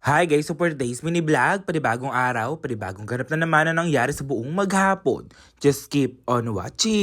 Hi guys, Super Days Mini Vlog, panibagong araw, panibagong ganap na naman ang nangyari sa buong maghapon. Just keep on watching!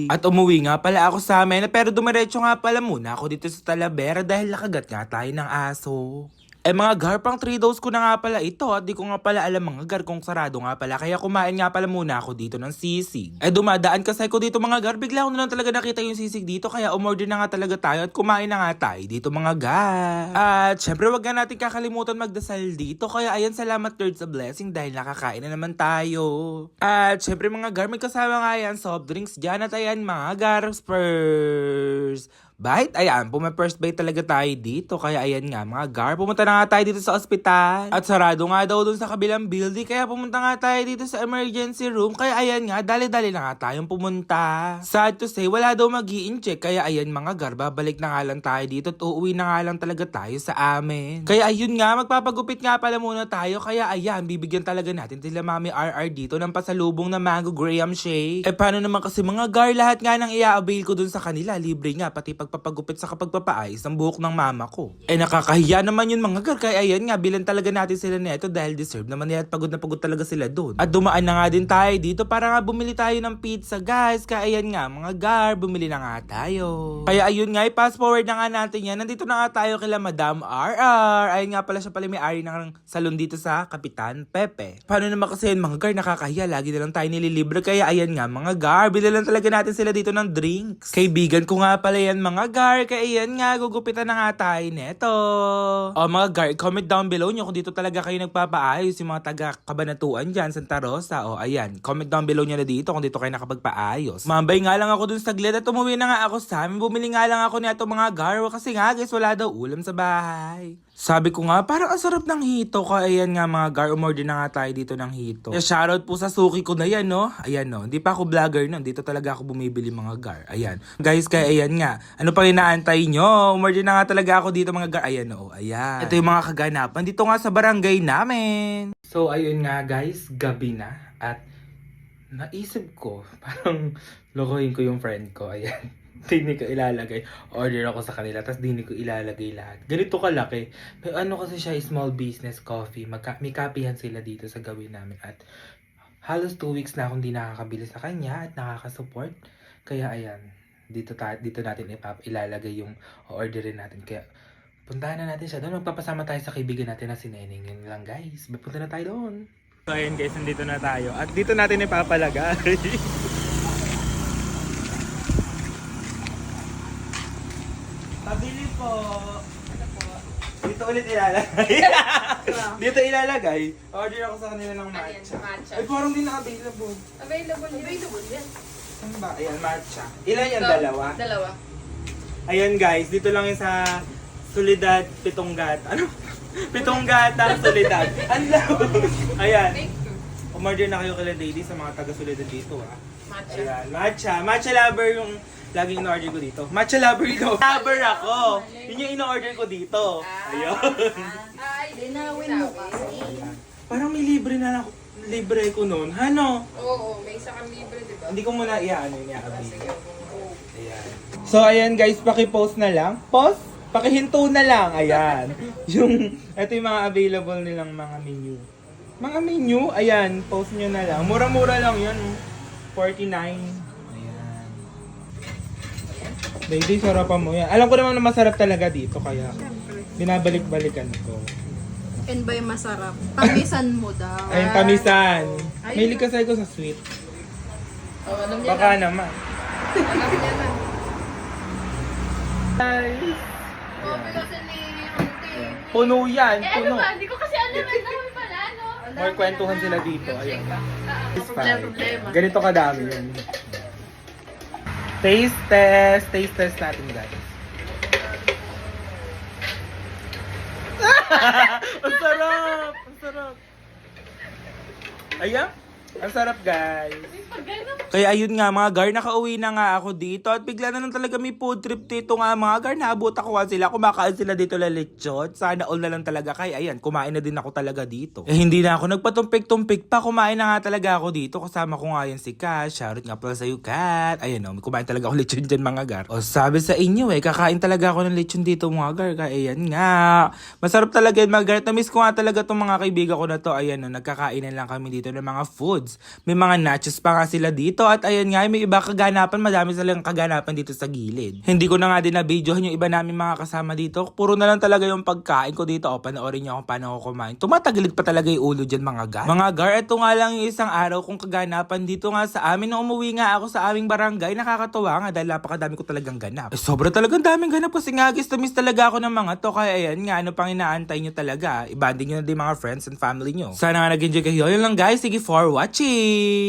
At umuwi nga pala ako sa amin, pero dumiretso nga pala muna ako dito sa Talavera dahil nakagat nga tayo ng aso. Mga gar, pang 3 dose ko na nga pala ito at di ko nga pala alam mga gar kung sarado nga pala. Kaya kumain nga pala muna ako dito ng sisig. Dumadaan kasi ko dito mga gar, bigla ko na lang talaga nakita yung sisig dito. Kaya umorder na nga talaga tayo at kumain na nga tayo dito mga gar. At syempre wag nga natin kakalimutan magdasal dito. Kaya ayan, salamat Lord sa blessing dahil nakakain na naman tayo. At syempre mga gar, may kasama nga yan soft drinks dyan at ayan mga gar, Spurs. Bite? Ayan, first bite talaga tayo dito. Kaya ayan nga mga gar, pumunta na nga tayo dito sa ospital. At sarado nga daw dun sa kabilang building. Kaya pumunta nga tayo dito sa emergency room. Kaya ayan nga, dali-dali na nga tayong pumunta. Sad to say, wala daw mag-i-incheck. Kaya ayan mga gar, babalik na nga lang tayo dito. At uuwi na nga lang talaga tayo sa amin. Kaya ayun nga, magpapagupit nga pala muna tayo. Kaya ayan, bibigyan talaga natin sila Mami RR dito ng pasalubong na mango graham shake. Paano naman kasi mga gar, lahat nga nang i-avail ko dun sa kanila. Libre nga, pati pagpapagupit sa kapagpapaayos ng buhok ng mama ko. Nakakahiya naman yun mga gar, kaya ayan nga, bilan talaga natin sila neto dahil deserve naman nila at pagod na pagod talaga sila doon. At dumaan na nga din tayo dito para nga bumili tayo ng pizza guys, kaya ayan nga mga gar, bumili na nga tayo. Kaya ayun nga, i-fast forward na nga natin yan, nandito na nga tayo kila Madam RR. Ayun nga pala siya pala may-ari ng salon dito sa Kapitan Pepe. Paano naman kasi yun mga gar, nakakahiya, lagi na lang tayo nililibre, kaya ayan nga mga gar, bilan lang talaga natin sila dito ng drinks. Kaibigan ko nga pala yan mga gar, kaya yan nga, gugupitan na nga tayo neto. Mga gar, comment down below nyo kung dito talaga kayo nagpapaayos, yung mga taga Kabanatuan dyan, Santa Rosa. Ayan, comment down below nyo na dito kung dito kayo nakapagpaayos. Mambay nga lang ako dun sa Glad at umuwi na nga ako sa amin. Bumili nga lang ako neto mga gar, kasi nga guys, wala daw ulam sa bahay. Sabi ko nga, parang ang sarap ng hito. Kaya ayan nga mga gar, umorder na nga tayo dito ng hito. Shoutout po sa suki ko na yan, no? Ayan, no? Hindi pa ako vlogger nun. Dito talaga ako bumibili mga gar. Ayan. Guys, kaya ayan nga. Ano pa inaantay nyo? Umorder na nga talaga ako dito mga gar. Ayan, no? Ayan. Ito yung mga kaganapan. Dito nga sa barangay namin. So, ayun nga guys. Gabi na. At naisip ko, parang lokohin ko yung friend ko. Ayan. Hindi ko ilalagay. Order ako sa kanila, tapos hindi ko ilalagay lahat. Ganito kalaki. Pero ano kasi siya, small business coffee. May kapihan sila dito sa gawin namin. At halos 2 weeks na akong di nakakabili sa kanya at nakakasupport. Kaya ayan, dito natin ilalagay yung orderin natin. Kaya puntahan na natin siya doon. Magpapasama tayo sa kaibigan natin na si Neneng. Yun lang guys. Punta na tayo doon. So ayan guys, nandito na tayo. At dito natin ipapalagay. Pabili po. Ano po? Dito ulit ilalagay. Dito ilalagay. Order ako sa kanila ng matcha. Matcha. Ay, parang di na-available. Available yan. Ano ba? Ayan, matcha. Ilan yan? Dalawa? Dalawa. Ayan guys, dito lang yung sa Soledad, Pitonggat. Ano? Pitonggat, Soledad. Ano? Ayan. Thank you. Umorder na kayo kila Daddy sa mga taga-Soledad dito Matcha. Ayan, matcha. Matcha lover yung laging in-order ko dito. Matcha lover ito. Lover ako. Yun yung in-order ko dito. Ayun. Ay, dinawin mo kasi. Parang may libre na lang. Libre ko nun. Ano? Oo, may isa kang libre, di ba? Hindi ko muna i-ano yung Sige. Oo. Ayan. So, ayan guys, paki-post na lang. Post? Pakihinto na lang. Ayan. Ito yung mga available nilang mga menu. Mga menu, ayan, post nyo na lang. Mura-mura lang yun. 49. Ayan. Baby, sarapan mo yan. Alam ko naman na masarap talaga dito, kaya binabalik-balikan ko. And by masarap. Pamisan mo daw. Ayun, tamisan. May likasay ko sa sweet. Oh, alam niya Baka na. naman. Alam niya na. Guys. Oh, because ni Hunting. Puno yan, Ano puno. ba? Hindi ko kasi alam. Ang dami pala, no? More kwentuhan sila dito. Ayun. It's fine. Problema. Ganito kadami yun. Taste test. Taste test natin guys. Ang sarap! Ang sarap! Ayan! Ang sarap guys! Pag gano'n Kaya ayun nga mga gar, nakauwi na nga ako dito at bigla na lang talaga may food trip dito nga mga gar. Naabot ako nga sila, kumakain sila dito na lechon. Sana all na lang talaga. Kaya ayan, kumain na din ako talaga dito. Eh hindi na ako nagpatumpik-tumpik pa, kumain na nga talaga ako dito. Kasama ko nga yan si Kat. Shoutout nga pala sa'yo Kat. Ayan o, kumain talaga ako lechon dyan mga gar. O sabi sa inyo kakain talaga ako ng lechon dito mga gar. Kaya ayan nga. Masarap talaga yun mga gar. Namiss ko nga talaga itong mga kaibigan ko na to. Ayan o, nagkakainan lang kami dito ng mga foods. May mga nachos pa nga sila dito. At ayan nga, may iba kaganapan. Madami silang kaganapan dito sa gilid. Hindi ko na nga din na-videohan yung iba namin mga kasama dito. Puro na lang talaga yung pagkain ko dito. O, panoorin nyo kung paano ako kumain. Tumatagilid pa talaga yung ulo dyan mga gar. Mga gar, ito nga lang yung isang araw kong kaganapan dito nga sa amin. Nung umuwi nga ako sa aming barangay, nakakatuwa nga dahil napakadami ko talagang ganap. Eh, sobra talagang daming ganap kasi nga guys, miss talaga ako ng mga to. Kaya ayan nga, ano pang inaantay nyo talaga? Ibanding nyo na din mga friends and family nyo. Sana nga nag-enjoy kayo. Yun lang guys, sige for watching!